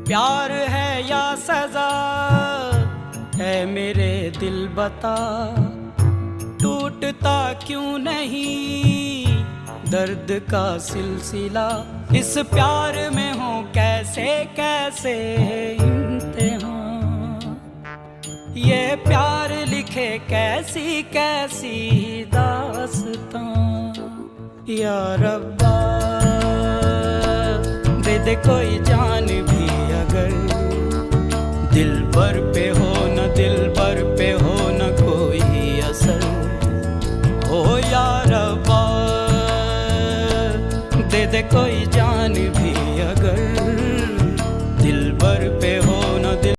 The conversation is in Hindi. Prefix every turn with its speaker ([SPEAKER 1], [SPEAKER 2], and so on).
[SPEAKER 1] प्यार है या सजा है मेरे दिल बता, टूटता क्यों नहीं दर्द का सिलसिला। इस प्यार में हो कैसे कैसे इम्तिहान, ये प्यार लिखे कैसी कैसी दास्तां। या रब्बा दे दे कोई जान भी अगर, दिल भर पे हो न दिल भर पे हो न कोई असर हो। या रब्बा दे दे कोई जान भी अगर,